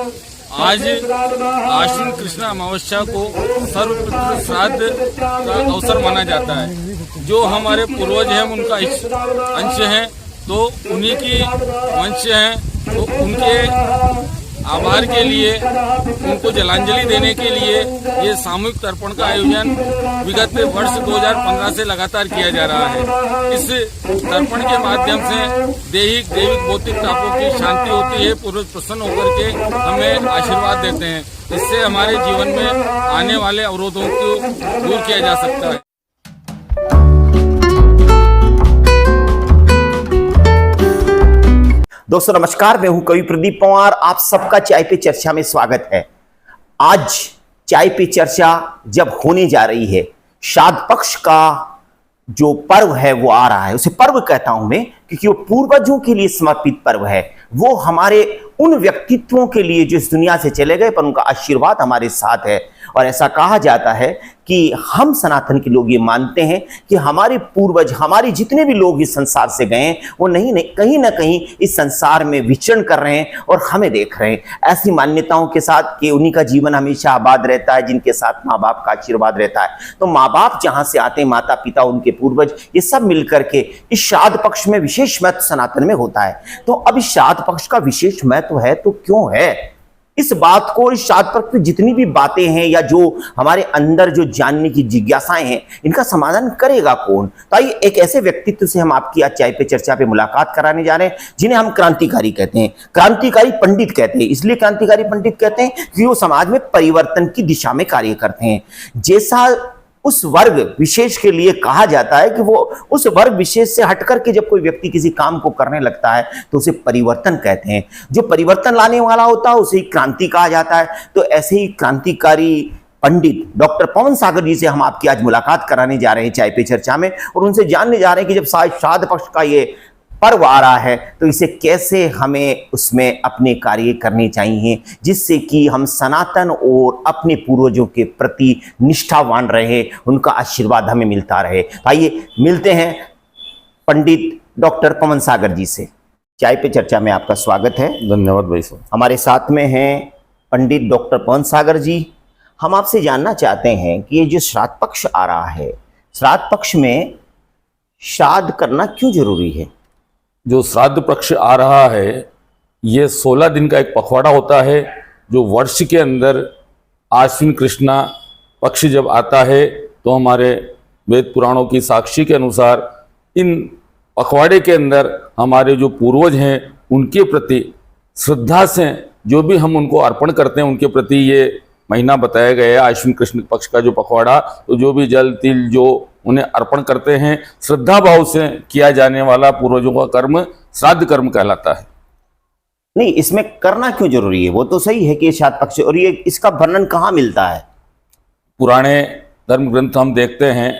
आज आश्विन कृष्ण अमावस्या को सर्वपितृ श्राद्ध का अवसर माना जाता है। जो हमारे पूर्वज हैं उनका अंश हैं, तो उन्हीं की वंश हैं, तो उनके आभार के लिए, उनको जलांजलि देने के लिए ये सामूहिक तर्पण का आयोजन विगत वर्ष 2015 से लगातार किया जा रहा है। इस तर्पण के माध्यम से दैहिक भौतिक तापों की शांति होती है। पूर्वज प्रसन्न होकर के हमें आशीर्वाद देते हैं। इससे हमारे जीवन में आने वाले अवरोधों को दूर किया जा सकता है। दोस्तों नमस्कार, मैं हूं कवि प्रदीप पंवार। आप सबका चाय पे चर्चा में स्वागत है। आज चाय पे चर्चा जब होने जा रही है, श्राद्ध पक्ष का जो पर्व है वो आ रहा है। उसे पर्व कहता हूं मैं क्योंकि वो पूर्वजों के लिए समर्पित पर्व है। वो हमारे उन व्यक्तित्वों के लिए जो इस दुनिया से चले गए, पर उनका आशीर्वाद हमारे साथ है। और ऐसा कहा जाता है कि हम सनातन के लोग ये मानते हैं कि हमारे पूर्वज, हमारे जितने भी लोग इस संसार से गए हैं, वो कहीं ना कहीं इस संसार में विचरण कर रहे हैं और हमें देख रहे हैं। ऐसी मान्यताओं के साथ कि उन्हीं का जीवन हमेशा आबाद रहता है, जिनके साथ माँ बाप का आशीर्वाद रहता है। तो माँ बाप जहां से आते हैं, माता पिता, उनके पूर्वज, ये सब मिलकर के इस श्राद्ध पक्ष में विशेष महत्व सनातन में होता है। तो अब इस श्राद्ध पक्ष का विशेष महत्व है तो क्यों है? इस बात को, इस श्राद्ध पक्ष पे जितनी भी बातें हैं या जो हमारे अंदर जो जानने की जिज्ञासाएं हैं, इनका समाधान करेगा कौन? तो आइए एक ऐसे व्यक्तित्व से हम आपकी आज चाय पे चर्चा पे मुलाकात कराने जा रहे हैं, जिन्हें हम क्रांतिकारी कहते हैं, क्रांतिकारी पंडित कहते हैं। इसलिए क्रांतिकारी पंडित कहते हैं क्योंकि वो समाज में परिवर्तन की दिशा में कार्य करते हैं। जैसा उस वर्ग विशेष के लिए कहा जाता है कि वो उस वर्ग विशेष से हटकर के जब कोई व्यक्ति किसी काम को करने लगता है तो उसे परिवर्तन कहते हैं। जो परिवर्तन लाने वाला होता है उसे क्रांति कहा जाता है। तो ऐसे ही क्रांतिकारी पंडित डॉक्टर पवन सागर जी से हम आपकी आज मुलाकात कराने जा रहे हैं चाय पे चर्चा में, और उनसे जानने जा रहे हैं कि जब श्राद्ध पक्ष का ये पर्व आ रहा है तो इसे कैसे हमें उसमें अपने कार्य करने चाहिए, जिससे कि हम सनातन और अपने पूर्वजों के प्रति निष्ठावान रहे, उनका आशीर्वाद हमें मिलता रहे। आइए मिलते हैं पंडित डॉक्टर पवन सागर जी से। चाय पे चर्चा में आपका स्वागत है। धन्यवाद भाई साहब। हमारे साथ में हैं पंडित डॉक्टर पवन सागर जी। हम आपसे जानना चाहते हैं कि ये जो श्राद्ध पक्ष आ रहा है, श्राद्ध पक्ष में श्राद्ध करना क्यों जरूरी है? जो श्राद्ध पक्ष आ रहा है, ये 16 दिन का एक पखवाड़ा होता है, जो वर्ष के अंदर आश्विन कृष्णा पक्ष जब आता है तो हमारे वेद पुराणों की साक्षी के अनुसार इन पखवाड़े के अंदर हमारे जो पूर्वज हैं उनके प्रति श्रद्धा से जो भी हम उनको अर्पण करते हैं, उनके प्रति ये महीना बताया गया है आश्विन कृष्ण पक्ष का जो पखवाड़ा। तो जो भी जल तिल जो उन्हें अर्पण करते हैं, श्रद्धा भाव से किया जाने वाला पूर्वजों का कर्म श्राद्ध कर्म कहलाता है। नहीं, इसमें करना क्यों जरूरी है? वो तो सही है कि श्राद्ध पक्ष, और ये इसका वर्णन कहाँ मिलता है? पुराने धर्म ग्रंथ हम देखते हैं,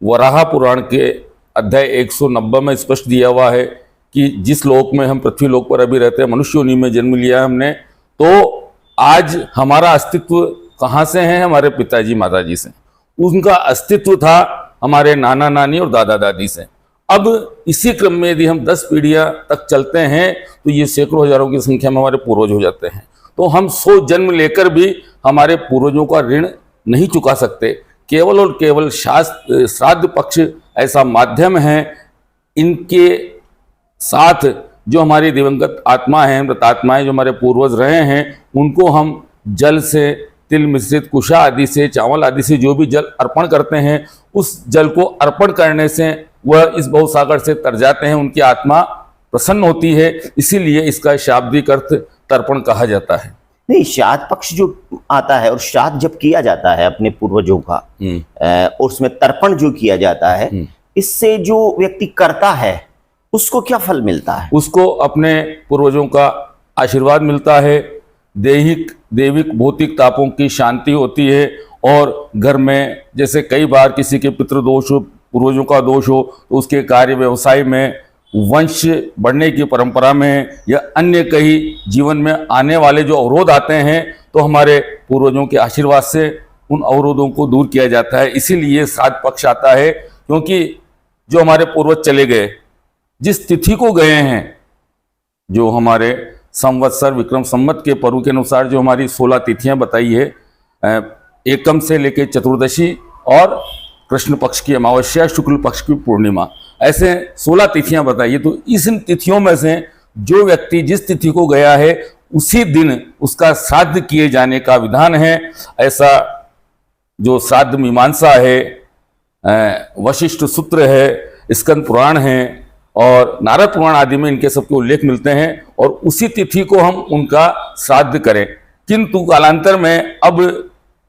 वराह पुराण के अध्याय 190 में स्पष्ट दिया हुआ है कि जिस लोक में हम पृथ्वी लोक पर अभी रहते हैं, मनुष्य योनि में जन्म लिया है हमने, तो आज हमारा अस्तित्व कहाँ से है? हमारे पिताजी माताजी से। उनका अस्तित्व था हमारे नाना नानी और दादा दादी से। अब इसी क्रम में यदि हम 10 पीढ़ियां तक चलते हैं तो ये सैकड़ों हजारों की संख्या में हमारे पूर्वज हो जाते हैं। तो हम 100 जन्म लेकर भी हमारे पूर्वजों का ऋण नहीं चुका सकते। केवल और केवल श्राद्ध पक्ष ऐसा माध्यम है, इनके साथ जो हमारी दिवंगत आत्मा है, मृत आत्माएं जो हमारे पूर्वज रहे हैं, उनको हम जल से, तिल मिश्रित कुशा आदि से, चावल आदि से जो भी जल अर्पण करते हैं, उस जल को अर्पण करने से वह इस भवसागर से तर जाते हैं, उनकी आत्मा प्रसन्न होती है। इसीलिए इसका शाब्दिक अर्थ तर्पण कहा जाता है। नहीं, श्राद्ध पक्ष जो आता है और श्राद्ध जब किया जाता है अपने पूर्वजों का, और उसमें तर्पण जो किया जाता है, इससे जो व्यक्ति करता है उसको क्या फल मिलता है? उसको अपने पूर्वजों का आशीर्वाद मिलता है, दैविक भौतिक तापों की शांति होती है, और घर में जैसे कई बार किसी के पितृदोष हो, पूर्वजों का दोष हो, तो उसके कार्य व्यवसाय में, वंश बढ़ने की परंपरा में, या अन्य कई जीवन में आने वाले जो अवरोध आते हैं, तो हमारे पूर्वजों के आशीर्वाद से उन अवरोधों को दूर किया जाता है। इसीलिए श्राद्ध पक्ष आता है, क्योंकि जो हमारे पूर्वज चले गए, जिस तिथि को गए हैं, जो हमारे संवत्सर विक्रम संवत के पर्व के अनुसार जो हमारी 16 तिथियां बताई है, एकम से लेकर चतुर्दशी और कृष्ण पक्ष की अमावस्या, शुक्ल पक्ष की पूर्णिमा, ऐसे 16 तिथियां बताइए। तो इस तिथियों में से जो व्यक्ति जिस तिथि को गया है उसी दिन उसका श्राद्ध किए जाने का विधान है। ऐसा जो श्राद्ध मीमांसा है, वशिष्ठ सूत्र है, स्कंद पुराण है और नारद पुराण आदि में इनके सबके उल्लेख मिलते हैं और उसी तिथि को हम उनका श्राद्ध करें। किंतु कालांतर में अब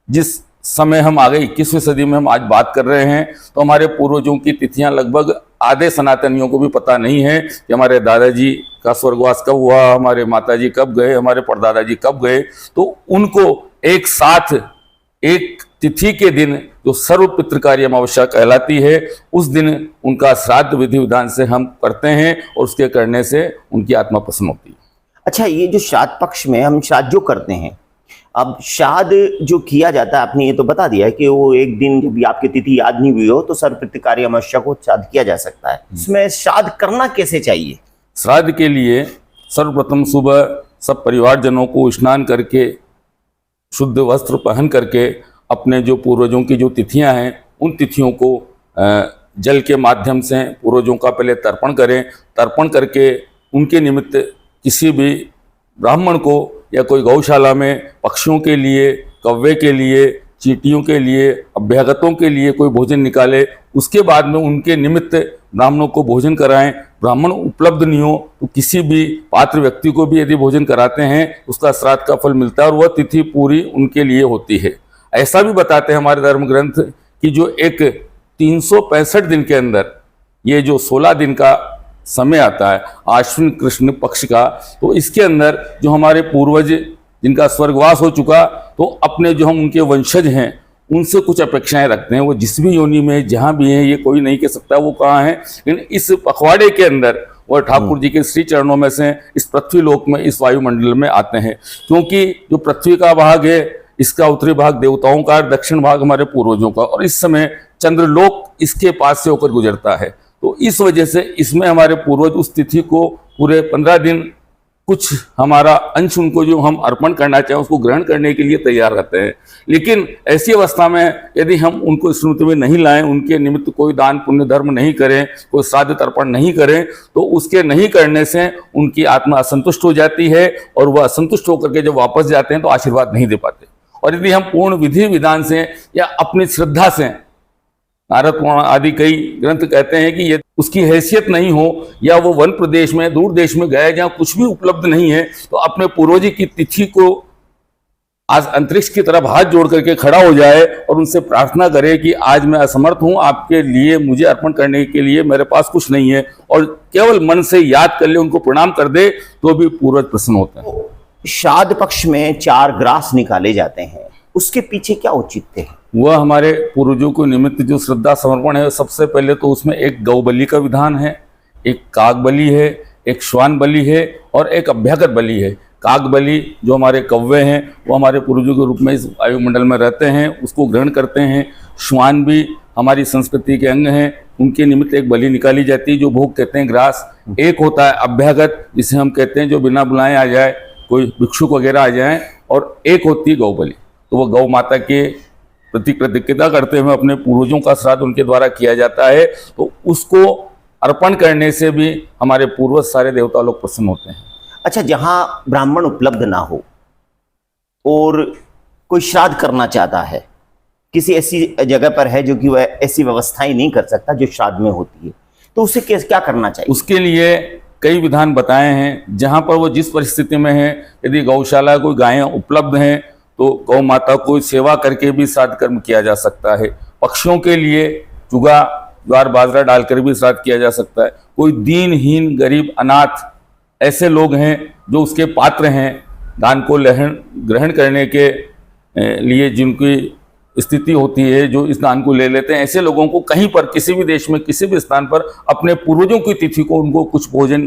जिस समय हम आ गए 21वीं सदी में हम आज बात कर रहे हैं, तो हमारे पूर्वजों की तिथियां लगभग आधे सनातनियों को भी पता नहीं है कि हमारे दादाजी का स्वर्गवास कब हुआ, हमारे माताजी कब गए, हमारे परदादाजी कब गए। तो उनको एक साथ एक तिथि के दिन जो सर्व पितृकारी अमावस्या कहलाती है, उस दिन उनका श्राद्ध विधि विधान से हम करते हैं और उसके करने से उनकी आत्मा प्रसन्न होती है। अच्छा, ये जो श्राद्ध पक्ष में हम श्राद्ध जो करते हैं, अब श्राद्ध जो किया जाता है, आपने ये तो बता दिया है कि वो एक दिन जब भी आपकी तिथि याद नहीं हुई हो तो सर्व पितृकारी अमावस्या को श्राद्ध किया जा सकता है। इसमें श्राद्ध करना कैसे चाहिए? श्राद्ध के लिए सर्वप्रथम सुबह सब परिवारजनों को स्नान करके शुद्ध वस्त्र पहन करके अपने जो पूर्वजों की जो तिथियां हैं उन तिथियों को जल के माध्यम से पूर्वजों का पहले तर्पण करें। तर्पण करके उनके निमित्त किसी भी ब्राह्मण को या कोई गौशाला में पक्षियों के लिए, कौवे के लिए, चींटियों के लिए, अभ्यागतों के लिए कोई भोजन निकाले। उसके बाद में उनके निमित्त ब्राह्मणों को भोजन कराएं। ब्राह्मण उपलब्ध नहीं हो तो किसी भी पात्र व्यक्ति को भी यदि भोजन कराते हैं उसका श्राद्ध का फल मिलता है और वह तिथि पूरी उनके लिए होती है। ऐसा भी बताते हैं हमारे धर्म ग्रंथ कि जो एक 365 दिन के अंदर ये जो 16 दिन का समय आता है आश्विन कृष्ण पक्ष का, तो इसके अंदर जो हमारे पूर्वज जिनका स्वर्गवास हो चुका, तो अपने जो हम उनके वंशज हैं उनसे कुछ अपेक्षाएं रखते हैं। वो जिस भी योनि में जहाँ भी हैं, ये कोई नहीं कह सकता वो कहाँ हैं, लेकिन इस पखवाड़े के अंदर वह ठाकुर जी के श्री चरणों में से इस पृथ्वी लोक में, इस वायुमंडल में आते हैं। क्योंकि जो पृथ्वी का भाग है, इसका उत्तरी भाग देवताओं का, दक्षिण भाग हमारे पूर्वजों का, और इस समय चंद्रलोक इसके पास से होकर गुजरता है। तो इस वजह से इसमें हमारे पूर्वज उस तिथि को पूरे 15 दिन कुछ हमारा अंश उनको जो हम अर्पण करना चाहें उसको ग्रहण करने के लिए तैयार रहते हैं। लेकिन ऐसी अवस्था में यदि हम उनको स्मृति में नहीं लाएं, उनके निमित्त कोई दान पुण्य धर्म नहीं करें, कोई श्राद्ध तर्पण नहीं करें, तो उसके नहीं करने से उनकी आत्मा असंतुष्ट हो जाती है और वह असंतुष्ट होकर के जब वापस जाते हैं तो आशीर्वाद नहीं दे पाते। और यदि हम पूर्ण विधि विधान से या अपनी श्रद्धा से, नारद पुराण आदि कई ग्रंथ कहते हैं कि ये उसकी हैसियत नहीं हो या वो वन प्रदेश में, दूर देश में गए जहाँ कुछ भी उपलब्ध नहीं है, तो अपने पूर्वज की तिथि को आज अंतरिक्ष की तरफ हाथ जोड़ करके खड़ा हो जाए और उनसे प्रार्थना करे कि आज मैं असमर्थ हूँ, आपके लिए मुझे अर्पण करने के लिए मेरे पास कुछ नहीं है, और केवल मन से याद कर ले, उनको प्रणाम कर दे, तो भी पूर्वज प्रसन्न होते हैं। श्राद्ध पक्ष में 4 ग्रास निकाले जाते हैं, उसके पीछे क्या औचित्य है? वह हमारे पूर्वजों को निमित्त जो श्रद्धा समर्पण है, सबसे पहले तो उसमें एक गौ बलि का विधान है, एक काग बलि है, एक श्वान बलि है और एक अभ्यागत बलि है। काग बलि जो हमारे कौवे हैं वो हमारे पूर्वजों के रूप में इस वायुमंडल में रहते हैं, उसको ग्रहण करते हैं। श्वान भी हमारी संस्कृति के अंग हैं, उनके निमित्त एक बलि निकाली जाती है जो भोग कहते हैं ग्रास। एक होता है अभ्यागत, जिसे हम कहते हैं जो बिना बुलाए आ जाए, कोई भिक्षुक वगैरह आ जाए, और एक होती है गौ बलि। तो वह गौ माता के प्रति कृतज्ञता करते हुए अपने पूर्वजों का श्राद्ध उनके द्वारा किया जाता है, तो उसको अर्पण करने से भी हमारे पूर्वज सारे देवता लोग प्रसन्न होते हैं। अच्छा, जहां ब्राह्मण उपलब्ध ना हो और कोई श्राद्ध करना चाहता है, किसी ऐसी जगह पर है जो कि वह ऐसी व्यवस्थाएं नहीं कर सकता जो श्राद्ध में होती है, तो उसे क्या करना चाहिए? उसके लिए कई विधान बताए हैं। जहां पर वो जिस परिस्थिति में है, यदि गौशाला कोई गायें उपलब्ध हैं तो गौ माता को सेवा करके भी श्राद्ध कर्म किया जा सकता है। पक्षियों के लिए चुगा, ज्वार, बाजरा डालकर भी श्राद्ध किया जा सकता है। कोई दीनहीन, गरीब, अनाथ ऐसे लोग हैं जो उसके पात्र हैं, दान को ग्रहण करने के लिए जिनकी स्थिति होती है, जो इस दान को ले लेते हैं, ऐसे लोगों को कहीं पर, किसी भी देश में, किसी भी स्थान पर अपने पूर्वजों की तिथि को उनको कुछ भोजन,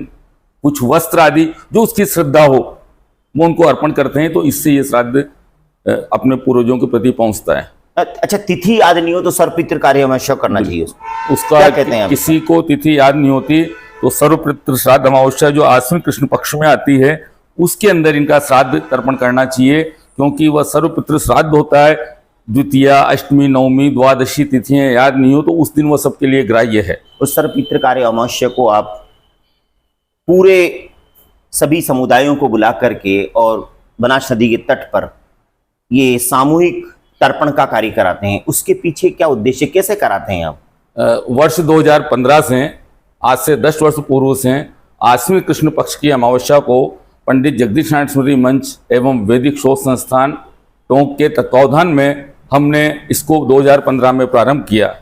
कुछ वस्त्र आदि जो उसकी श्रद्धा हो वो उनको अर्पण करते हैं। तो इससे ये श्राद्ध अपने पूर्वजों के प्रति पहुंचता है। अच्छा, तिथि याद नहीं हो तो सर्वपितृ कार्य अवश्य करना चाहिए उसका। क्या कहते हैं? किसी को तिथि याद नहीं होती तो सर्वपितृ श्राद्ध अमावस्या जो आश्विन कृष्ण पक्ष में आती है उसके अंदर इनका श्राद्ध तर्पण करना चाहिए, क्योंकि वह सर्वपितृ श्राद्ध होता है। द्वितीया, अष्टमी, नवमी, द्वादशी तिथियां याद नहीं हो तो उस दिन वह सबके लिए ग्राह्य है। उस सर्वपितृ कार्य अमावस्या को आप पूरे सभी समुदायों को बुला करके और बनास नदी के तट पर ये सामूहिक तर्पण का कार्य कराते हैं, उसके पीछे क्या उद्देश्य, कैसे कराते हैं आप? वर्ष 2015 से, आज से 10 वर्ष पूर्व से, आश्विन कृष्ण पक्ष की अमावस्या को पंडित जगदीश नारायण स्मृति मंच एवं वैदिक शोध संस्थान टोंक के तत्वावधान में हमने इसको 2015 में प्रारंभ किया।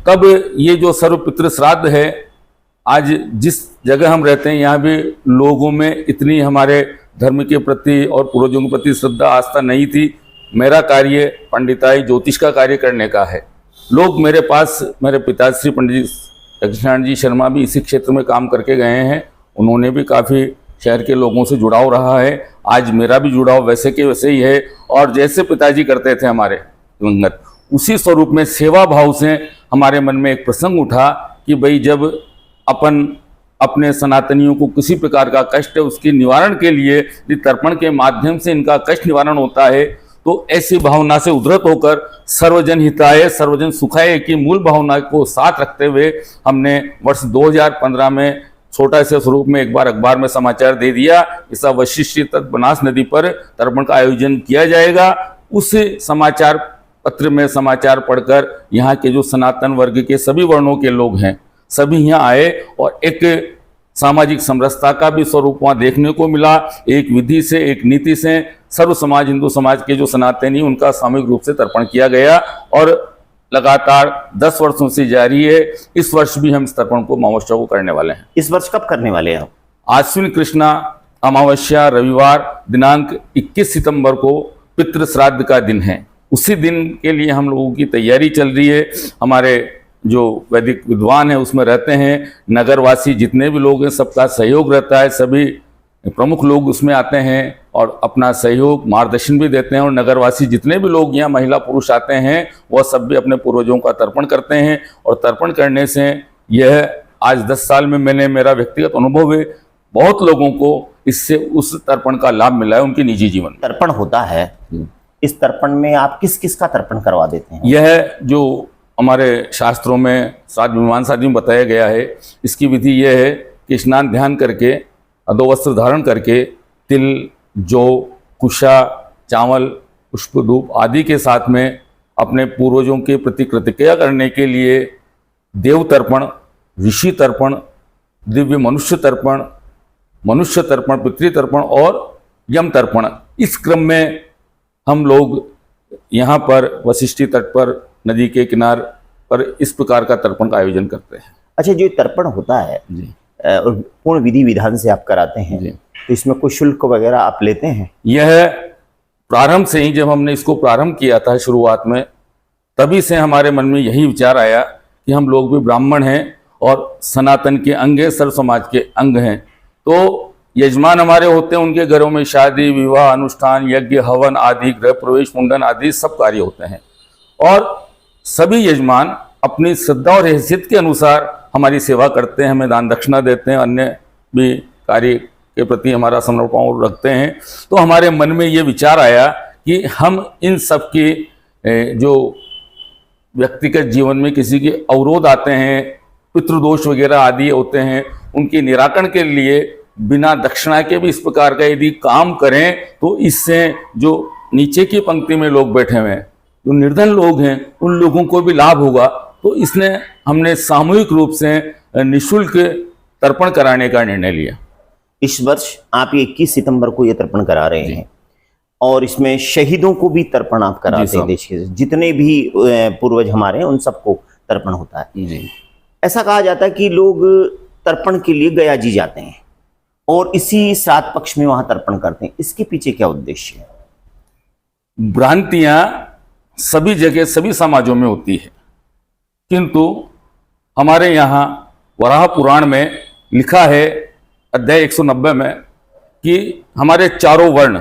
तब ये जो सर्वपितृ श्राद्ध है, आज जिस जगह हम रहते हैं यहाँ भी लोगों में इतनी हमारे धर्म के प्रति और पूर्वजों के प्रति श्रद्धा आस्था नहीं थी। मेरा कार्य पंडिताई ज्योतिष का कार्य करने का है। लोग मेरे पास, मेरे पिताश्री पंडित दक्षिणानंद जी शर्मा भी इसी क्षेत्र में काम करके गए हैं, उन्होंने भी काफ़ी शहर के लोगों से जुड़ाव रहा है। आज मेरा भी जुड़ाव वैसे के वैसे ही है, और जैसे पिताजी करते थे हमारे दिवंगत, उसी स्वरूप में सेवा भाव से हमारे मन में एक प्रसंग उठा कि भाई जब अपन अपने सनातनियों को किसी प्रकार का कष्ट है उसके निवारण के लिए यदि तर्पण के माध्यम से इनका कष्ट निवारण होता है, तो ऐसी भावना से उद्धृत होकर सर्वजन हिताय सर्वजन सुखाय की मूल भावना को साथ रखते हुए हमने वर्ष 2015 में छोटा से स्वरूप में एक बार अखबार में समाचार दे दिया, ऐसा वशिष्ठी तट बनास नदी पर तर्पण का आयोजन किया जाएगा। उस समाचार पत्र में समाचार पढ़कर यहाँ के जो सनातन वर्ग के सभी वर्णों के लोग हैं सभी यहाँ आए, और एक सामाजिक समरसता का भी स्वरूप वहाँ देखने को मिला। एक विधि से, एक नीति से सर्व समाज, हिंदू समाज के जो सनातनी उनका सामूहिक रूप से तर्पण किया गया, और लगातार 10 वर्षों से जारी है। इस वर्ष भी हम इस तर्पण को अमावस्या को करने वाले हैं। इस वर्ष कब करने वाले हैं आप? आश्विन कृष्णा अमावस्या रविवार दिनांक 21 सितंबर को पितृ श्राद्ध का दिन है। उसी दिन के लिए हम लोगों की तैयारी चल रही है। हमारे जो वैदिक विद्वान है उसमें रहते हैं, नगरवासी जितने भी लोग हैं सबका सहयोग रहता है, सभी प्रमुख लोग उसमें आते हैं और अपना सहयोग मार्गदर्शन भी देते हैं, और नगरवासी जितने भी लोग यहाँ महिला पुरुष आते हैं वह सब भी अपने पूर्वजों का तर्पण करते हैं। और तर्पण करने से यह आज 10 साल में मैंने, मेरा व्यक्तिगत अनुभव है, बहुत लोगों को इससे उस तर्पण का लाभ मिला है उनके निजी जीवन में। तर्पण होता है, इस तर्पण में आप किस किस का तर्पण करवा देते हैं? यह जो हमारे शास्त्रों में श्राद्ध मीमांसा में बताया गया है, इसकी विधि यह है कि स्नान ध्यान करके, अधो वस्त्र धारण करके, तिल, जौ, कुशा, चावल, पुष्प, धूप आदि के साथ में अपने पूर्वजों के प्रति कृतज्ञता करने के लिए देव तर्पण, ऋषि तर्पण, दिव्य मनुष्य तर्पण, पितृ तर्पण और यम तर्पण, इस क्रम में हम लोग यहाँ पर वशिष्ठी तट पर नदी के किनार पर इस प्रकार का तर्पण का आयोजन करते हैं। अच्छा, जो तर्पण होता है जी, पूर्ण विधि विधान से आप कराते हैं जी, तो इसमें कोई शुल्क वगैरह आप लेते हैं? यह प्रारंभ से ही, जब हमने इसको प्रारंभ किया था शुरुआत में, तभी से हमारे मन में यही विचार आया कि हम लोग भी ब्राह्मण हैं और सनातन के अंग हैं, सर्व समाज के अंग हैं, तो यजमान हमारे होते हैं, उनके घरों में शादी, विवाह, अनुष्ठान, यज्ञ, हवन आदि, गृह प्रवेश, मुंडन आदि सब कार्य होते हैं, और सभी यजमान अपनी श्रद्धा और हैसियत के अनुसार हमारी सेवा करते हैं, हमें दान दक्षिणा देते हैं, अन्य भी कार्य के प्रति हमारा समर्पण रखते हैं। तो हमारे मन में ये विचार आया कि हम इन सब के जो व्यक्तिगत जीवन में किसी के अवरोध आते हैं, पितृदोष वगैरह आदि होते हैं, उनके निराकरण के लिए बिना दक्षिणा के भी इस प्रकार का यदि काम करें तो इससे जो नीचे की पंक्ति में लोग बैठे हुए हैं, जो निर्धन लोग हैं, उन लोगों को भी लाभ होगा। तो इसने हमने सामूहिक रूप से निःशुल्क तर्पण कराने का निर्णय लिया। इस वर्ष आप 21 सितंबर को ये तर्पण करा रहे हैं, और इसमें शहीदों को भी तर्पण आप कराते हैं। देश के जितने भी पूर्वज हमारे हैं उन सबको तर्पण होता है। जी, ऐसा कहा जाता है कि लोग तर्पण के लिए गया जी जाते हैं और इसी श्राद्ध पक्ष में वहां तर्पण करते हैं, इसके पीछे क्या उद्देश्य है? भ्रांतियां सभी जगह सभी समाजों में होती है, किंतु हमारे यहाँ वराह पुराण में लिखा है अध्याय 190 में कि हमारे चारों वर्ण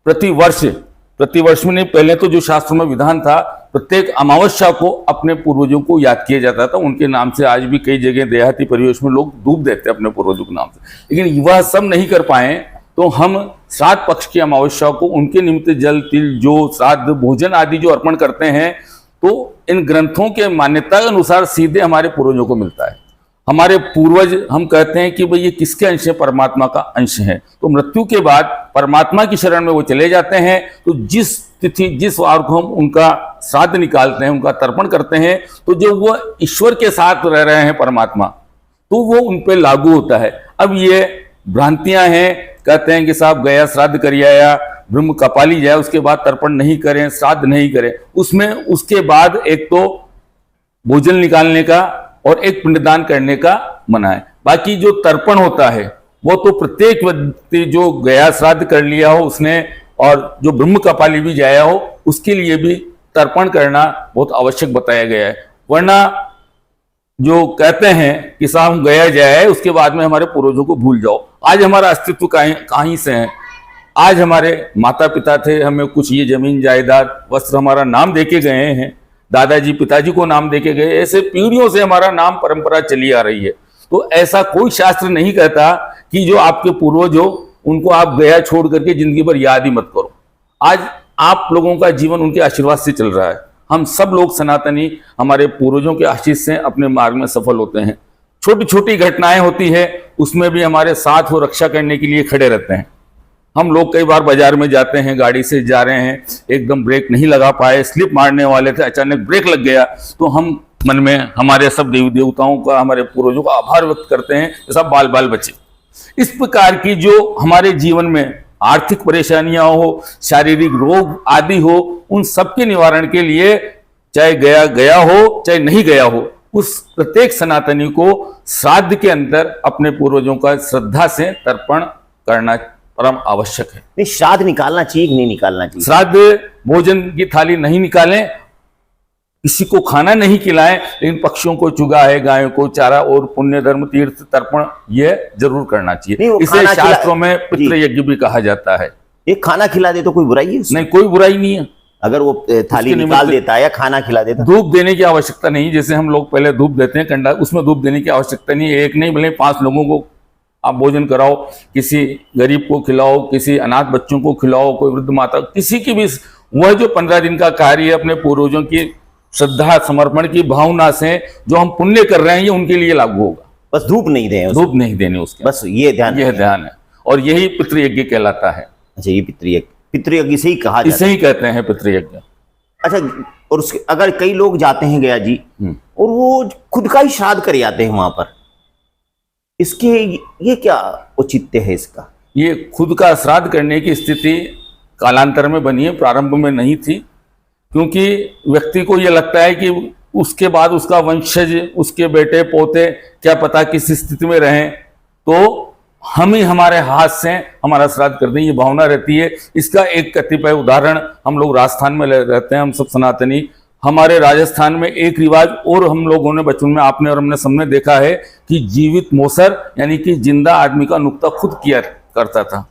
प्रतिवर्ष में नहीं, पहले तो जो शास्त्रों में विधान था, प्रत्येक अमावस्या को अपने पूर्वजों को याद किया जाता था। उनके नाम से आज भी कई जगह देहाती परिवेश में लोग धूप देते हैं अपने पूर्वजों के नाम से, लेकिन वह सब नहीं कर पाए तो हम श्राद्ध पक्ष की अमावस्या को उनके निमित्त जल तिल जो श्राद्ध भोजन आदि जो अर्पण करते हैं, तो इन ग्रंथों के मान्यता के अनुसार सीधे हमारे पूर्वजों को मिलता है। हमारे पूर्वज, हम कहते हैं कि भाई ये किसके अंश है, परमात्मा का अंश है, तो मृत्यु के बाद परमात्मा की शरण में वो चले जाते हैं। तो जिस तिथि जिस वार को हम उनका श्राद्ध निकालते हैं, उनका तर्पण करते हैं, तो जो वो ईश्वर के साथ रह रहे हैं परमात्मा, तो वो उन पे लागू होता है। अब ये भ्रांतियां हैं, कहते हैं कि साहब गया श्राद्ध कर आया, ब्रह्म कपाली जाए, उसके बाद तर्पण नहीं करें, श्राद्ध नहीं करें। उसमें उसके बाद एक तो भोजन निकालने का और एक पिंडदान करने का मना है। बाकी जो तर्पण होता है वो तो प्रत्येक व्यक्ति जो गया श्राद्ध कर लिया हो उसने, और जो ब्रह्म कपाली भी जाया हो उसके लिए भी तर्पण करना बहुत आवश्यक बताया गया है। वरना जो कहते हैं कि साहब गया जाए उसके बाद में हमारे पूर्वजों को भूल जाओ। आज हमारा अस्तित्व कहीं से है? आज हमारे माता पिता थे, हमें कुछ ये जमीन जायदाद वस्त्र हमारा नाम देके गए हैं, दादाजी पिताजी को नाम देके गए, ऐसे पीढ़ियों से हमारा नाम परंपरा चली आ रही है। तो ऐसा कोई शास्त्र नहीं कहता कि जो आपके पूर्वज हो उनको आप गया छोड़ करके जिंदगी भर याद ही मत करो। आज आप लोगों का जीवन उनके आशीर्वाद से चल रहा है। हम सब लोग सनातनी हमारे पूर्वजों के आशीष से अपने मार्ग में सफल होते हैं। छोटी छोटी घटनाएं होती है उसमें भी हमारे साथ वो रक्षा करने के लिए खड़े रहते हैं। हम लोग कई बार बाजार में जाते हैं, गाड़ी से जा रहे हैं, एकदम ब्रेक नहीं लगा पाए, स्लिप मारने वाले थे, अचानक ब्रेक लग गया, तो हम मन में हमारे सब देवी देवताओं का, हमारे पूर्वजों का आभार व्यक्त करते हैं, सब बाल बाल बचे। इस प्रकार की जो हमारे जीवन में आर्थिक परेशानियां हो, शारीरिक रोग आदि हो, उन सबके निवारण के लिए चाहे गया हो चाहे नहीं गया हो, उस प्रत्येक सनातनी को श्राद्ध के अंदर अपने पूर्वजों का श्रद्धा से तर्पण करना परम आवश्यक है। नहीं, श्राद्ध निकालना चाहिए कि नहीं निकालना चाहिए? श्राद्ध भोजन की थाली नहीं निकालें, किसी को खाना नहीं खिलाएं, लेकिन पक्षियों को चुगाए, गायों को चारा और पुण्य धर्म तीर्थ तर्पण यह जरूर करना चाहिए। इसे शास्त्रों में पितृ यज्ञ भी कहा जाता है। एक खाना खिला दे तो कोई बुराई है? नहीं, कोई बुराई नहीं है अगर वो थाली निकाल देता है या खाना खिला देता। धूप देने की आवश्यकता नहीं, जैसे हम लोग पहले धूप देते हैं कंडा, उसमें धूप देने की आवश्यकता नहीं। एक नहीं भले 5 लोगों को आप भोजन कराओ, किसी गरीब को खिलाओ, किसी अनाथ बच्चों को खिलाओ, कोई वृद्ध माता, किसी की भी, वह जो 15 दिन का कार्य है अपने पूर्वजों की श्रद्धा समर्पण की भावना से जो हम पुण्य कर रहे हैं ये उनके लिए लागू होगा। बस धूप नहीं दें, धूप नहीं देने उसके, बस ये ध्यान है। और यही पितृयज्ञ कहलाता है। अच्छा, ये पितृयज्ञ से ही कहा जाता है, इसे ही कहते हैं पितृयज्ञ। अच्छा, और उसके अगर कई लोग जाते हैं गया जी और वो खुद का ही श्राद्ध कर आते हैं वहां पर, इसके ये क्या औचित्य है इसका? ये खुद का श्राद्ध करने की स्थिति कालांतर में बनी है, प्रारंभ में नहीं थी, क्योंकि व्यक्ति को ये लगता है कि उसके बाद उसका वंशज, उसके बेटे पोते क्या पता किस स्थिति में रहें, तो हम ही हमारे हाथ से हमारा श्राद्ध कर दें, ये भावना रहती है। इसका एक कतिपय उदाहरण हम लोग राजस्थान में रहते हैं, हम सब सनातनी। हमारे राजस्थान में एक रिवाज और हम लोगों ने बचपन में आपने और हमने सबने देखा है कि जीवित मोसर यानी कि जिंदा आदमी का नुक्ता खुद किया करता था।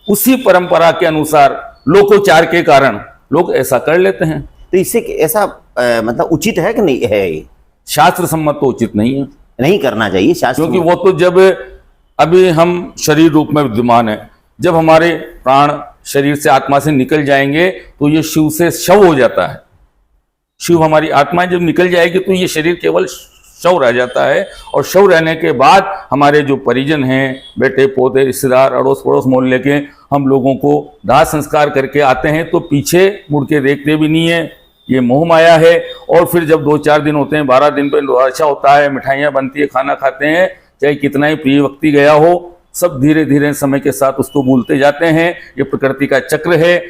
उसी परंपरा के अनुसार लोकोचार के कारण लोग ऐसा कर लेते हैं। तो इससे ऐसा मतलब उचित है कि नहीं है? शास्त्र सम्मत तो उचित नहीं है, नहीं करना चाहिए शास्त्र, क्योंकि वो तो जब अभी हम शरीर रूप में विद्यमान है, जब हमारे प्राण शरीर से आत्मा से निकल जाएंगे तो ये शिव से शव हो जाता है। शिव हमारी आत्मा जब निकल जाएगी तो ये शरीर केवल शव रह जाता है, और शव रहने के बाद हमारे जो परिजन हैं, बेटे पोते रिश्तेदार अड़ोस पड़ोस मोहल्ले के, हम लोगों को दाह संस्कार करके आते हैं, तो पीछे मुड़ के देखते भी नहीं है। ये मोह माया है। और फिर जब 2-4 दिन होते हैं, 12 दिन पर अच्छा होता है, मिठाइयाँ बनती है, खाना खाते हैं, चाहे कितना ही प्रिय व्यक्ति गया हो, सब धीरे धीरे समय के साथ उसको भूलते जाते हैं। ये प्रकृति का चक्र है।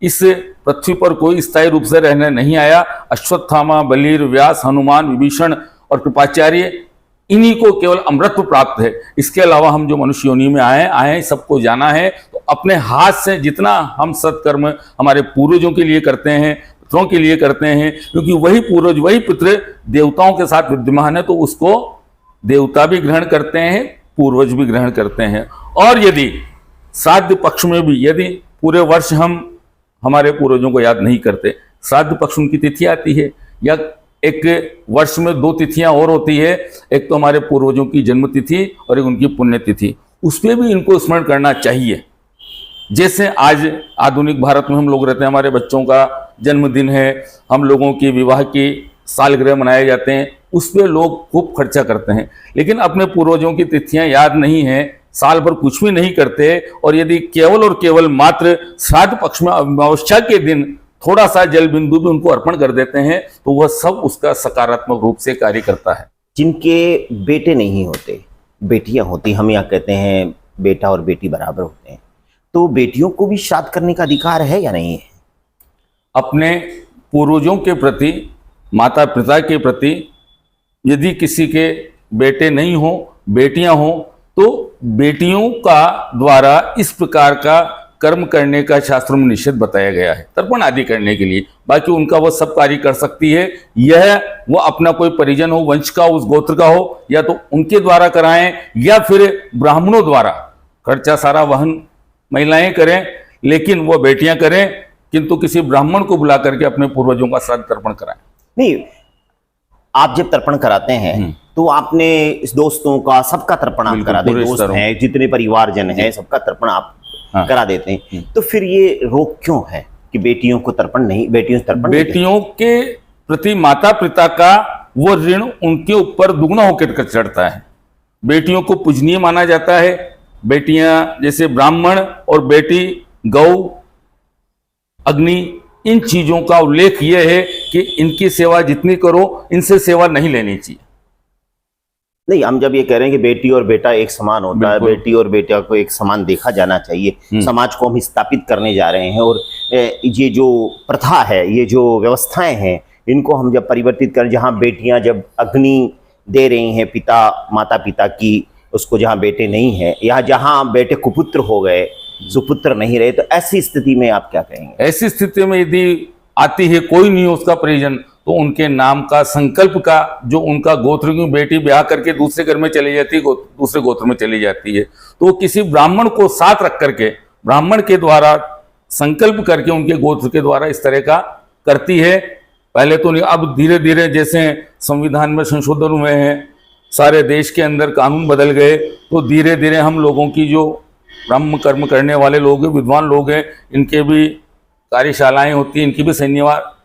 इस पृथ्वी पर कोई स्थायी रूप से रहने नहीं आया। अश्वत्थामा, बलीर, व्यास, हनुमान, विभीषण और कृपाचार्य, इन्हीं को केवल अमृतत्व प्राप्त है। इसके अलावा हम जो मनुष्य योनि में आए सबको जाना है। तो अपने हाथ से जितना हम सत्कर्म हमारे पूर्वजों के लिए करते हैं, पितरों के लिए करते हैं, क्योंकि वही पूर्वज, वही पितृ देवताओं के साथ विद्यमान है, तो उसको देवता भी ग्रहण करते हैं, पूर्वज भी ग्रहण करते हैं। और यदि श्राद्ध पक्ष में भी यदि पूरे वर्ष हम हमारे पूर्वजों को याद नहीं करते, श्राद्ध पक्ष उनकी तिथि आती है, या एक वर्ष में 2 तिथियां और होती है, एक तो हमारे पूर्वजों की जन्म तिथि और एक उनकी पुण्य तिथि, उसमें भी इनको स्मरण करना चाहिए। जैसे आज आधुनिक भारत में हम लोग रहते हैं, हमारे बच्चों का जन्मदिन है, हम लोगों की विवाह की सालगिरह मनाए जाते हैं, उस पर लोग खूब खर्चा करते हैं, लेकिन अपने पूर्वजों की तिथियां याद नहीं है, साल भर कुछ भी नहीं करते, और यदि केवल और केवल मात्र श्राद्ध पक्ष में अमावस्या के दिन थोड़ा सा जल बिंदु भी उनको अर्पण कर देते हैं तो वह सब उसका सकारात्मक रूप से कार्य करता है। जिनके बेटे नहीं होते, बेटियां होती, हम यहाँ कहते हैं बेटा और बेटी बराबर होते हैं, तो बेटियों को भी श्राद्ध करने का अधिकार है या नहीं है? अपने पूर्वजों के प्रति, माता पिता के प्रति यदि किसी के बेटे नहीं हो, बेटियां हो, तो बेटियों का द्वारा इस प्रकार का कर्म करने का शास्त्रों में निषेध बताया गया है, तर्पण आदि करने के लिए। बाकी उनका वह सब कार्य कर सकती है, यह वो अपना कोई परिजन हो, वंश का, उस गोत्र का हो, या तो उनके द्वारा कराएं या फिर ब्राह्मणों द्वारा खर्चा सारा वहन महिलाएं करें, लेकिन वो बेटियां करें, किंतु किसी ब्राह्मण को बुला करके अपने पूर्वजों का श्राद्ध तर्पण कराएं। नहीं, आप जब तर्पण कराते हैं तो आपने इस दोस्तों का सबका तर्पण आप करा देते, दोस्त हैं, जितने परिवारजन हैं, सबका तर्पण आप करा देते हैं, तो फिर ये रोक क्यों है कि बेटियों को तर्पण नहीं, बेटियों से तर्पण? बेटियों के प्रति माता पिता का वो ऋण उनके ऊपर दुगना होकर चढ़ता है। बेटियों को पूजनीय माना जाता है, बेटियां जैसे ब्राह्मण और बेटी गौ, अग्नि, इन चीजों का उल्लेख यह है कि इनकी सेवा जितनी करो, इनसे सेवा नहीं लेनी चाहिए। नहीं, हम जब ये कह रहे हैं कि बेटी और बेटा एक समान होता है, बेटी और बेटा को एक समान देखा जाना चाहिए, समाज को हम स्थापित करने जा रहे हैं, और ये जो प्रथा है, ये जो व्यवस्थाएं हैं, इनको हम जब परिवर्तित करें, जहां बेटियां जब अग्नि दे रही हैं पिता माता पिता की, उसको जहां बेटे नहीं है, या जहां बेटे कुपुत्र हो गए, सुपुत्र नहीं रहे, तो ऐसी स्थिति में आप क्या कहेंगे? ऐसी स्थिति में यदि आती है, कोई नहीं हो उसका परिजन, तो उनके नाम का संकल्प का, जो उनका गोत्र की बेटी ब्याह करके दूसरे घर में चली जाती है, दूसरे गोत्र में चली जाती है, तो किसी ब्राह्मण को साथ रख करके, ब्राह्मण के द्वारा संकल्प करके उनके गोत्र के द्वारा इस तरह का करती है। पहले तो नहीं, अब धीरे धीरे जैसे संविधान में संशोधन हुए हैं, सारे देश के अंदर कानून बदल गए, तो धीरे धीरे हम लोगों की जो ब्रह्म कर्म करने वाले लोग हैं, विद्वान लोग हैं, इनके भी कार्यशालाएं होती हैं, इनकी भी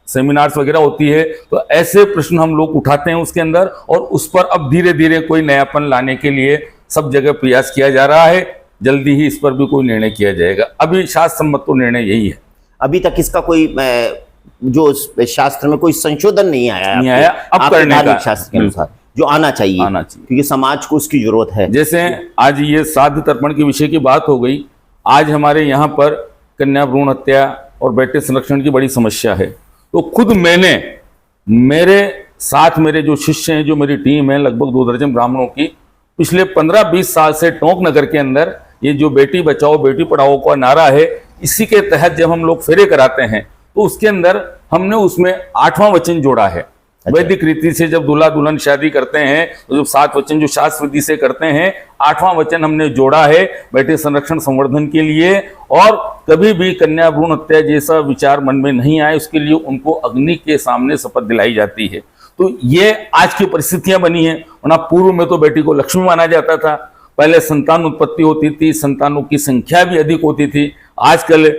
सेमिनार्स वगैरह होती है, तो ऐसे प्रश्न हम लोग उठाते हैं उसके अंदर, और उस पर अब धीरे धीरे कोई नयापन लाने के लिए सब जगह प्रयास किया जा रहा है। जल्दी ही इस पर भी कोई निर्णय किया जाएगा। अभी शास्त्र सम्मत तो निर्णय यही है। अभी तक इसका कोई जो शास्त्र में कोई संशोधन नहीं आया, अब करने का शास्त्र के अनुसार जो आना चाहिए, क्योंकि समाज को उसकी जरूरत है। जैसे आज ये श्राद्ध तर्पण के विषय की बात हो गई, आज हमारे यहाँ पर कन्या भ्रूण हत्या और बेटे संरक्षण की बड़ी समस्या है, तो खुद मैंने, मेरे साथ मेरे जो शिष्य हैं, जो मेरी टीम है, लगभग 2 दर्जन ब्राह्मणों की, पिछले 15-20 साल से टोंक नगर के अंदर ये जो बेटी बचाओ बेटी पढ़ाओ का नारा है, इसी के तहत जब हम लोग फेरे कराते हैं तो उसके अंदर हमने उसमें 8वां वचन जोड़ा है। वैदिक रीति से जब दूल्हा दुल्हन शादी करते हैं तो जो 7 वचन जो शास्त्र विधि से करते हैं, 8वां वचन हमने जोड़ा है बेटे संरक्षण संवर्धन के लिए। और कभी भी कन्या भ्रूण हत्या जैसा विचार मन में नहीं आए, उसके लिए उनको अग्नि के सामने शपथ दिलाई जाती है। तो ये आज की परिस्थितियां बनी है, वरना पूर्व में तो बेटी को लक्ष्मी माना जाता था। पहले संतान उत्पत्ति होती थी, संतानों की संख्या भी अधिक होती थी। आजकल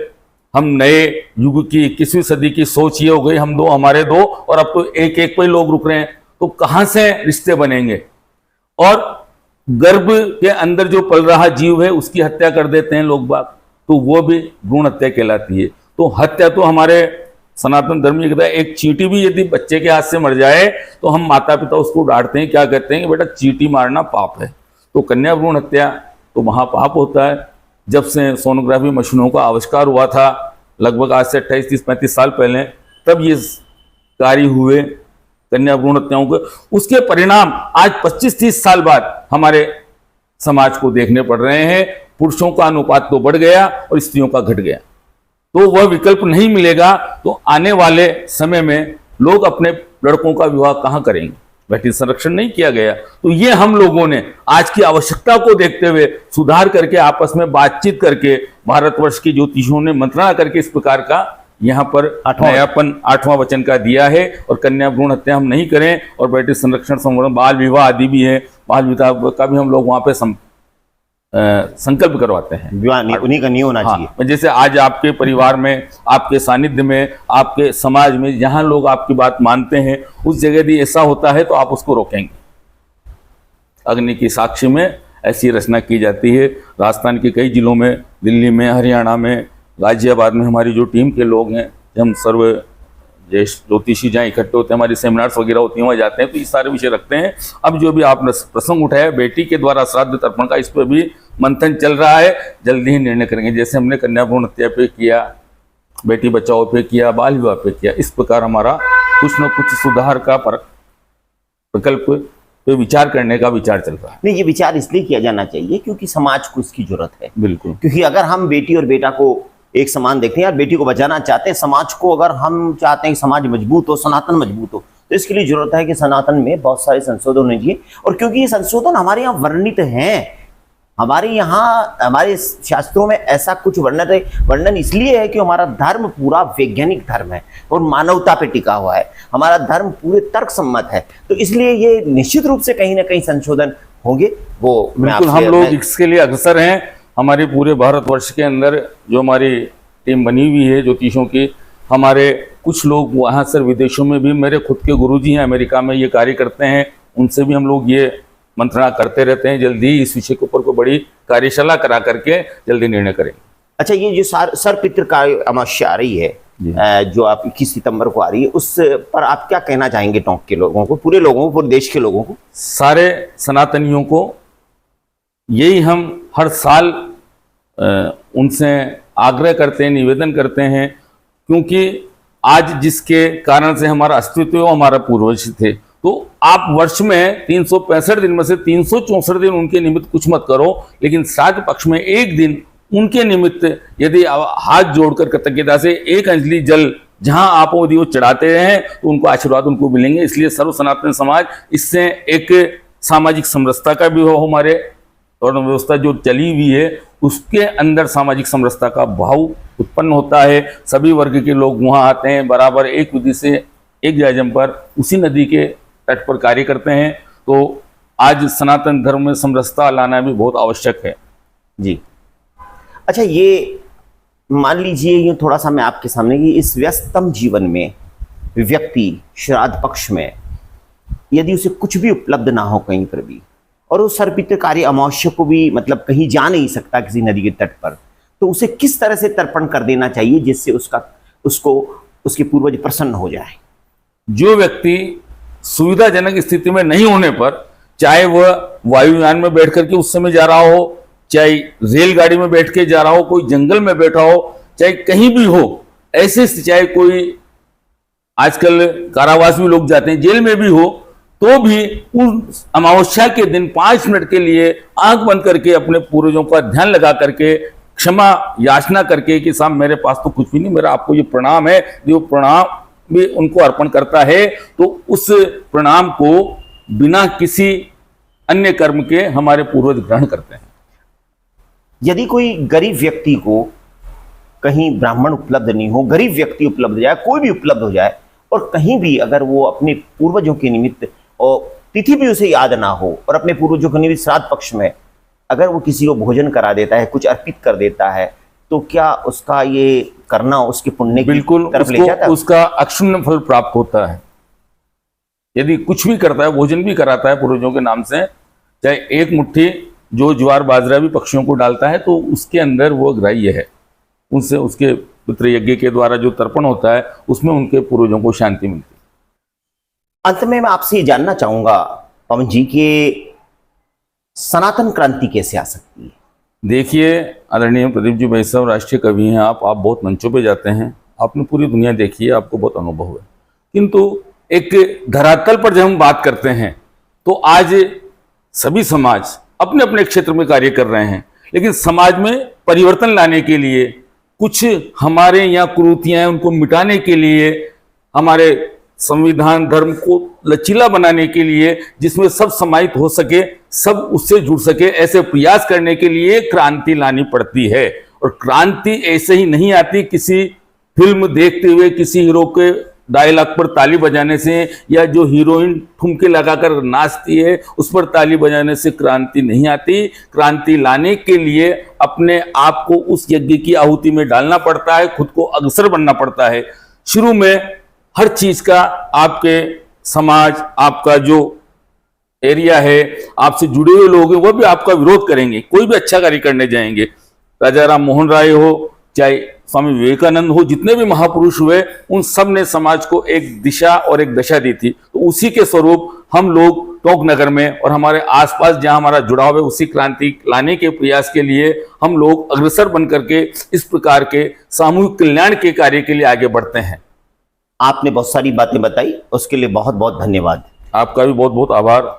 हम नए युग की 21वीं सदी की सोच ये हो गई, हम 2 हमारे 2, और अब तो एक एक पे लोग रुक रहे हैं, तो कहां से रिश्ते बनेंगे। और गर्भ के अंदर जो पल रहा जीव है उसकी हत्या कर देते हैं लोग बाग, तो वो भी भ्रूण हत्या कहलाती है। तो हत्या तो हमारे सनातन धर्म में कहता है, एक चींटी भी यदि बच्चे के हाथ से मर जाए तो हम माता पिता उसको डांटते हैं, क्या कहते हैं कि बेटा चींटी मारना पाप है। तो कन्या भ्रूण हत्या तो महापाप होता है। जब से सोनोग्राफी मशीनों का आविष्कार हुआ था, लगभग आज से 28, 30, 35 साल पहले, तब ये कार्य हुए कन्या भ्रूण हत्याओं के। उसके परिणाम आज 25-30 साल बाद हमारे समाज को देखने पड़ रहे हैं। पुरुषों का अनुपात तो बढ़ गया और स्त्रियों का घट गया। तो वह विकल्प नहीं मिलेगा, तो आने वाले समय में लोग अपने लड़कों का विवाह कहां करेंगे। बेटी संरक्षण नहीं किया गया, तो ये हम लोगों ने आज की आवश्यकता को देखते हुए सुधार करके, आपस में बातचीत करके, भारतवर्ष की ज्योतिषियों ने मंत्रणा करके इस प्रकार का यहाँ पर नयापन 8वां वचन का दिया है। और कन्या भ्रूण हत्या हम नहीं करें, और बेटी संरक्षण संवर्धन, बाल विवाह आदि भी है, बाल विवाह का भी हम लोग वहाँ पे संकल्प करवाते हैं। उन्हीं का नहीं होना चाहिए। हाँ, जैसे आज आपके परिवार में, आपके सानिध्य में, आपके समाज में जहां लोग आपकी बात मानते हैं, उस जगह यदि ऐसा होता है तो आप उसको रोकेंगे। अग्नि की साक्षी में ऐसी रचना की जाती है। राजस्थान के कई जिलों में, दिल्ली में, हरियाणा में, गाजियाबाद में हमारी जो टीम के लोग हैं, हम सर्व ज्येष्ठ ज्योतिषी जहाँ इकट्ठे होते हैं, हमारी सेमिनार्स वगैरह होती हैं, वहाँ जाते हैं तो ये सारे विषय रखते हैं। अब जो भी आपने प्रसंग उठाया बेटी के द्वारा श्राद्ध तर्पण का, इस पर भी मंथन चल रहा है, जल्दी ही निर्णय करेंगे। जैसे हमने कन्या भ्रूण हत्या पे किया, बेटी बचाओ पे किया, बाल विवाह पे किया, इस प्रकार हमारा कुछ न कुछ सुधार का प्रकल्प पे विचार करने का विचार चल रहा है। नहीं, ये विचार इसलिए किया जाना चाहिए क्योंकि समाज को इसकी जरूरत है। बिल्कुल, क्योंकि अगर हम बेटी और बेटा को एक समान देखते हैं, यार बेटी को बचाना चाहते हैं, समाज को अगर हम चाहते हैं कि समाज मजबूत हो, सनातन मजबूत हो, तो इसके लिए जरूरत है कि सनातन में बहुत सारे संशोधन होने चाहिए। और क्योंकि ये संशोधन हमारे यहाँ वर्णित हैं, हमारे यहाँ हमारे शास्त्रों में ऐसा कुछ वर्णन इसलिए है कि हमारा धर्म पूरा वैज्ञानिक धर्म है और मानवता पे टिका हुआ है। हमारा धर्म पूरे तर्क सम्मत है, तो इसलिए ये निश्चित रूप से कहीं ना कहीं संशोधन होंगे। वो बिल्कुल, हम लोग इसके लिए अग्रसर हैं। हमारे पूरे भारतवर्ष के अंदर जो हमारी टीम बनी हुई है ज्योतिषों की, हमारे कुछ लोग वहाँ से विदेशों में भी, मेरे खुद के गुरुजी हैं अमेरिका में, ये कार्य करते हैं, उनसे भी हम लोग ये मंत्रणा करते रहते हैं। जल्दी इस विषय के ऊपर को बड़ी कार्यशाला करा करके जल्दी निर्णय करेंगे। अच्छा, ये जो सर्वपितृ का अमावस्या आ रही है, जो आप 21 सितंबर को आ रही है, उस पर आप क्या कहना चाहेंगे टोंक के लोगों को, पूरे लोगों को, पूरे देश के लोगों को? सारे सनातनियों को यही हम हर साल उनसे आग्रह करते हैं, निवेदन करते हैं, क्योंकि आज जिसके कारण से हमारा अस्तित्व है वो हमारा पूर्वज थे। तो आप वर्ष में 365 दिन में से 364 दिन उनके निमित्त कुछ मत करो, लेकिन श्राद्ध पक्ष में एक दिन उनके निमित्त यदि हाथ जोड़कर कृतज्ञता से एक अंजलि जल जहां आप यदि वो चढ़ाते हैं तो उनको आशीर्वाद उनको मिलेंगे। इसलिए सर्व सनातन समाज इससे एक सामाजिक समरसता का भी हो, हमारे और व्यवस्था जो चली हुई है उसके अंदर सामाजिक समरसता का भाव उत्पन्न होता है। सभी वर्ग के लोग वहाँ आते हैं, बराबर एक विधि से एक जायजम पर उसी नदी के तट पर कार्य करते हैं। तो आज सनातन धर्म में समरसता लाना भी बहुत आवश्यक है। जी, अच्छा, ये मान लीजिए, ये थोड़ा सा मैं आपके सामने कि इस व्यस्तम जीवन में व्यक्ति श्राद्ध पक्ष में यदि उसे कुछ भी उपलब्ध ना हो कहीं पर भी, और उस सर्वपितृकारी अमावस्या को भी मतलब कहीं जा नहीं सकता किसी नदी के तट पर, तो उसे किस तरह से तर्पण कर देना चाहिए जिससे उसको उसके पूर्वज प्रसन्न हो जाए? जो व्यक्ति सुविधाजनक स्थिति में नहीं होने पर, चाहे वह वायुयान में बैठ करके उस समय जा रहा हो, चाहे रेलगाड़ी में बैठ के जा रहा हो, कोई जंगल में बैठा हो, चाहे कहीं भी हो, ऐसे चाहे कोई आजकल कारावास भी लोग जाते हैं, जेल में भी हो, तो भी उस अमावस्या के दिन 5 मिनट के लिए आंख बंद करके अपने पूर्वजों का ध्यान लगा करके क्षमा याचना करके कि साहब मेरे पास तो कुछ भी नहीं, मेरा आपको ये प्रणाम है, जो प्रणाम भी उनको अर्पण करता है, तो उस प्रणाम को बिना किसी अन्य कर्म के हमारे पूर्वज ग्रहण करते हैं। यदि कोई गरीब व्यक्ति को कहीं ब्राह्मण उपलब्ध नहीं हो, गरीब व्यक्ति उपलब्ध हो जाए, कोई भी उपलब्ध हो जाए, और कहीं भी अगर वो अपने पूर्वजों के निमित्त, और तिथि भी उसे याद ना हो, और अपने पूर्वजों के निमित्त श्राद्ध पक्ष में अगर वो किसी को भोजन करा देता है, कुछ अर्पित कर देता है, तो क्या उसका ये करना उसके पुण्य की तरफ ले जाता है? उसका अक्षुण्ण फल प्राप्त होता है। यदि कुछ भी करता है, भोजन भी कराता है पूर्वजों के नाम से, चाहे एक मुट्ठी जो ज्वार बाजरा भी पक्षियों को डालता है, तो उसके अंदर वो ग्राह्य है। उनसे उसके पितृ यज्ञ के द्वारा जो तर्पण होता है उसमें उनके पूर्वजों को शांति मिलती है। अंत में मैं आपसे ये जानना चाहूंगा पवन जी कि सनातन क्रांति कैसे आ सकती है? देखिए आदरणीय प्रदीप जी भाई साहब राष्ट्रीय कवि हैं, आप बहुत मंचों पे जाते हैं, आपने पूरी दुनिया देखी है, आपको बहुत अनुभव है, किंतु एक धरातल पर जब हम बात करते हैं तो आज सभी समाज अपने अपने क्षेत्र में कार्य कर रहे हैं, लेकिन समाज में परिवर्तन लाने के लिए, कुछ हमारे यहाँ कुरीतियां हैं उनको मिटाने के लिए, हमारे संविधान धर्म को लचीला बनाने के लिए, जिसमें सब समाहित हो सके, सब उससे जुड़ सके, ऐसे प्रयास करने के लिए क्रांति लानी पड़ती है। और क्रांति ऐसे ही नहीं आती किसी फिल्म देखते हुए, किसी हीरो के डायलॉग पर ताली बजाने से या जो हीरोइन ठुमके लगाकर नाचती है उस पर ताली बजाने से क्रांति नहीं आती। क्रांति लाने के लिए अपने आप को उस यज्ञ की आहुति में डालना पड़ता है, खुद को अग्रसर बनना पड़ता है। शुरू में हर चीज का आपके समाज, आपका जो एरिया है, आपसे जुड़े हुए लोग हैं, वो भी आपका विरोध करेंगे। कोई भी अच्छा कार्य करने जाएंगे, राजा राम मोहन राय हो, चाहे स्वामी विवेकानंद हो, जितने भी महापुरुष हुए, उन सब ने समाज को एक दिशा और एक दशा दी थी। तो उसी के स्वरूप हम लोग टोंक नगर में और हमारे आसपास जहां हमारा जुड़ाव है, उसी क्रांति लाने के प्रयास के लिए हम लोग अग्रसर बन करके इस प्रकार के सामूहिक कल्याण के कार्य के लिए आगे बढ़ते हैं। आपने बहुत सारी बातें बताई, उसके लिए बहुत बहुत धन्यवाद। आपका भी बहुत बहुत आभार।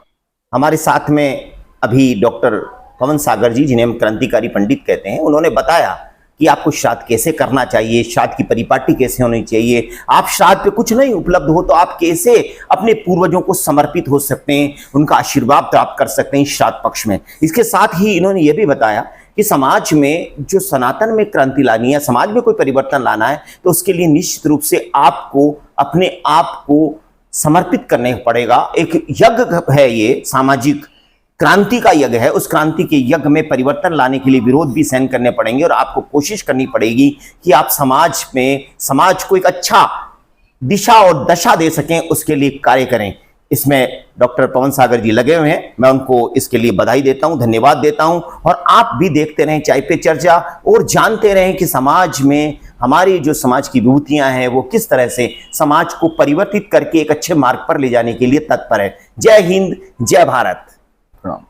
हमारे साथ में अभी डॉक्टर पवन सागर जी, जिन्हें हम क्रांतिकारी पंडित कहते हैं, उन्होंने बताया कि आपको श्राद्ध कैसे करना चाहिए, श्राद्ध की परिपाटी कैसे होनी चाहिए, आप श्राद्ध पे कुछ नहीं उपलब्ध हो तो आप कैसे अपने पूर्वजों को समर्पित हो सकते हैं, उनका आशीर्वाद प्राप्त कर सकते हैं श्राद्ध पक्ष में। इसके साथ ही इन्होंने ये भी बताया कि समाज में जो सनातन में क्रांति लानी है, समाज में कोई परिवर्तन लाना है, तो उसके लिए निश्चित रूप से आपको अपने आप को समर्पित करने पड़ेगा। एक यज्ञ है, ये सामाजिक क्रांति का यज्ञ है। उस क्रांति के यज्ञ में परिवर्तन लाने के लिए विरोध भी सहन करने पड़ेंगे और आपको कोशिश करनी पड़ेगी कि आप समाज को एक अच्छा दिशा और दशा दे सकें, उसके लिए कार्य करें। इसमें डॉक्टर पवन सागर जी लगे हुए हैं, मैं उनको इसके लिए बधाई देता हूं, धन्यवाद देता हूं। और आप भी देखते रहें चाय पे चर्चा और जानते रहें कि समाज में हमारी जो समाज की विभूतियां हैं वो किस तरह से समाज को परिवर्तित करके एक अच्छे मार्ग पर ले जाने के लिए तत्पर है। जय हिंद, जय भारत। प्रणाम।